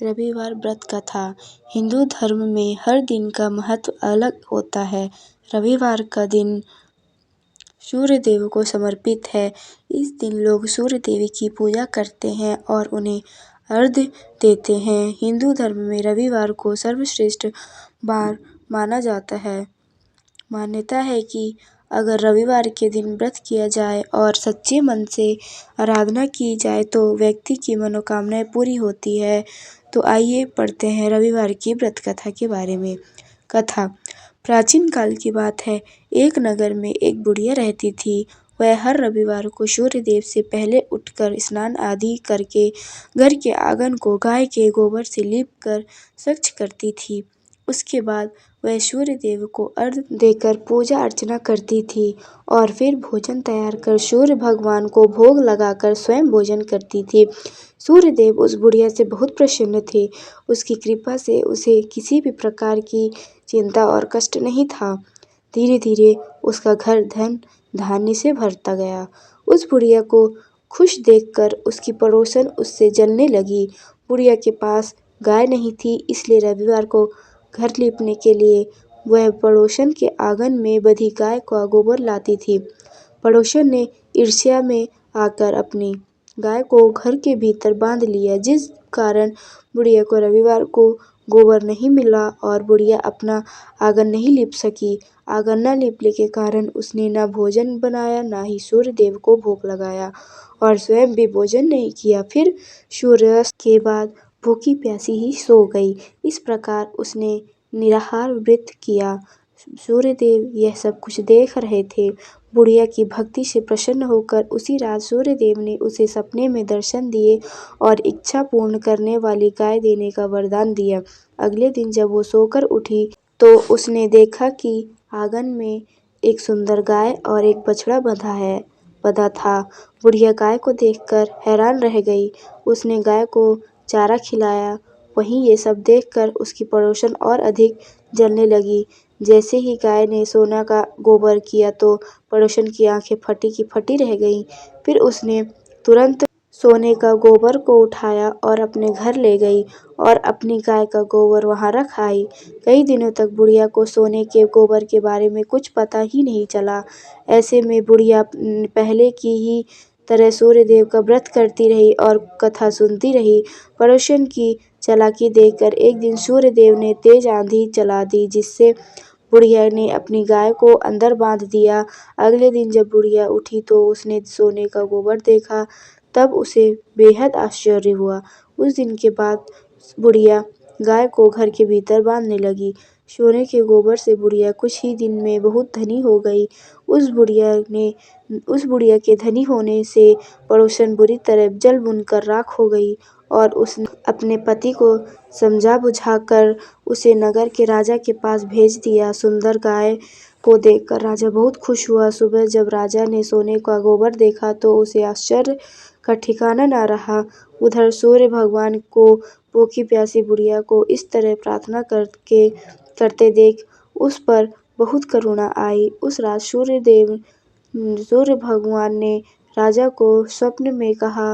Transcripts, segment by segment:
रविवार व्रत कथा। हिंदू धर्म में हर दिन का महत्व अलग होता है। रविवार का दिन सूर्य देव को समर्पित है। इस दिन लोग सूर्य देव की पूजा करते हैं और उन्हें अर्घ्य देते हैं। हिंदू धर्म में रविवार को सर्वश्रेष्ठ वार माना जाता है। मान्यता है कि अगर रविवार के दिन व्रत किया जाए और सच्चे मन से आराधना की जाए तो व्यक्ति की मनोकामनाएं पूरी होती है। तो आइए पढ़ते हैं रविवार की व्रत कथा के बारे में। कथा। प्राचीन काल की बात है। एक नगर में एक बुढ़िया रहती थी। वह हर रविवार को सूर्य देव से पहले उठकर स्नान आदि करके घर के आंगन को गाय के गोबर से लीप कर स्वच्छ करती थी। उसके बाद वह सूर्य देव को अर्घ्य देकर पूजा अर्चना करती थी और फिर भोजन तैयार कर सूर्य भगवान को भोग लगाकर स्वयं भोजन करती थी। सूर्य देव उस बुढ़िया से बहुत प्रसन्न थे। उसकी कृपा से उसे किसी भी प्रकार की चिंता और कष्ट नहीं था। धीरे धीरे उसका घर धन धान्य से भरता गया। उस बुढ़िया को खुश देखकर उसकी पड़ोसन उससे जलने लगी। बुढ़िया के पास गाय नहीं थी, इसलिए रविवार को घर लीपने के लिए वह पड़ोसन के आंगन में बंधी गाय का गोबर लाती थी। पड़ोसन ने ईर्ष्या में आकर अपनी गाय को घर के भीतर बांध लिया, जिस कारण बुढ़िया को रविवार को गोबर नहीं मिला और बुढ़िया अपना आंगन नहीं लीप सकी। आंगन न लीपने के कारण उसने न भोजन बनाया, न ही सूर्य देव को भोग लगाया और स्वयं भी भोजन नहीं किया। फिर सूर्यास्त के बाद भूखी प्यासी ही सो गई। इस प्रकार उसने निराहार व्रत किया। सूर्य देव यह सब कुछ देख रहे थे। बुढ़िया की भक्ति से प्रसन्न होकर उसी रात सूर्य देव ने उसे सपने में दर्शन दिए और इच्छा पूर्ण करने वाली गाय देने का वरदान दिया। अगले दिन जब वो सोकर उठी तो उसने देखा कि आंगन में एक सुंदर गाय और एक बछड़ा बंधा था। बुढ़िया गाय को देखकर हैरान रह गई। उसने गाय को चारा खिलाया। वहीं ये सब देखकर उसकी पड़ोसन और अधिक जलने लगी। जैसे ही गाय ने सोना का गोबर किया तो पड़ोसन की आंखें फटी की फटी रह गईं। फिर उसने तुरंत सोने का गोबर को उठाया और अपने घर ले गई और अपनी गाय का गोबर वहां रख आई। कई दिनों तक बुढ़िया को सोने के गोबर के बारे में कुछ पता ही नहीं चला। ऐसे में बुढ़िया पहले की ही तरह सूर्य देव का व्रत करती रही और कथा सुनती रही। पड़ोसन की चालाकी देखकर एक दिन सूर्य देव ने तेज आंधी चला दी, जिससे बुढ़िया ने अपनी गाय को अंदर बांध दिया। अगले दिन जब बुढ़िया उठी तो उसने सोने का गोबर देखा, तब उसे बेहद आश्चर्य हुआ। उस दिन के बाद बुढ़िया गाय को घर के भीतर बांधने लगी। सोने के गोबर से बुढ़िया कुछ ही दिन में बहुत धनी हो गई। उस बुढ़िया के धनी होने से पड़ोसन बुरी तरह जल भुनकर राख हो गई और उसने अपने पति को समझा बुझाकर उसे नगर के राजा के पास भेज दिया। सुंदर गाय को देखकर राजा बहुत खुश हुआ। सुबह जब राजा ने सोने का गोबर देखा तो उसे आश्चर्य का ठिकाना न रहा। उधर सूर्य भगवान को भूखी प्यासी बुढ़िया को इस तरह प्रार्थना करते देख उस पर बहुत करुणा आई। उस रात सूर्य भगवान ने राजा को स्वप्न में कहा,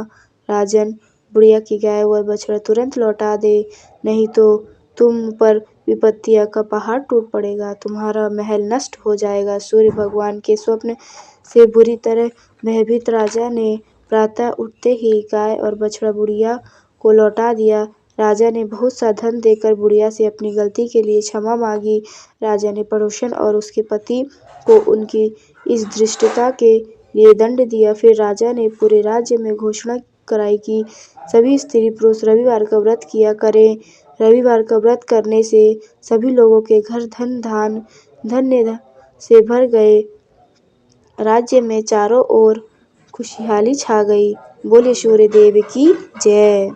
राजन, बुढ़िया की गाय व बछड़ा तुरंत लौटा दे, नहीं तो तुम पर विपत्तियों का पहाड़ टूट पड़ेगा, तुम्हारा महल नष्ट हो जाएगा। सूर्य भगवान के स्वप्न से बुरी तरह भयभीत राजा ने प्रातः उठते ही गाय और बछड़ा बुढ़िया को लौटा दिया। राजा ने बहुत सा धन देकर बुढ़िया से अपनी गलती के लिए क्षमा मांगी। राजा ने पड़ोसन और उसके पति को उनकी इस धृष्टता के लिए दंड दिया। फिर राजा ने पूरे राज्य में घोषणा कराई कि सभी स्त्री पुरुष रविवार का व्रत किया करें। रविवार का व्रत करने से सभी लोगों के घर धन्य से भर गए। राज्य में चारों ओर खुशहाली छा गई। बोले सूर्य देव की जय।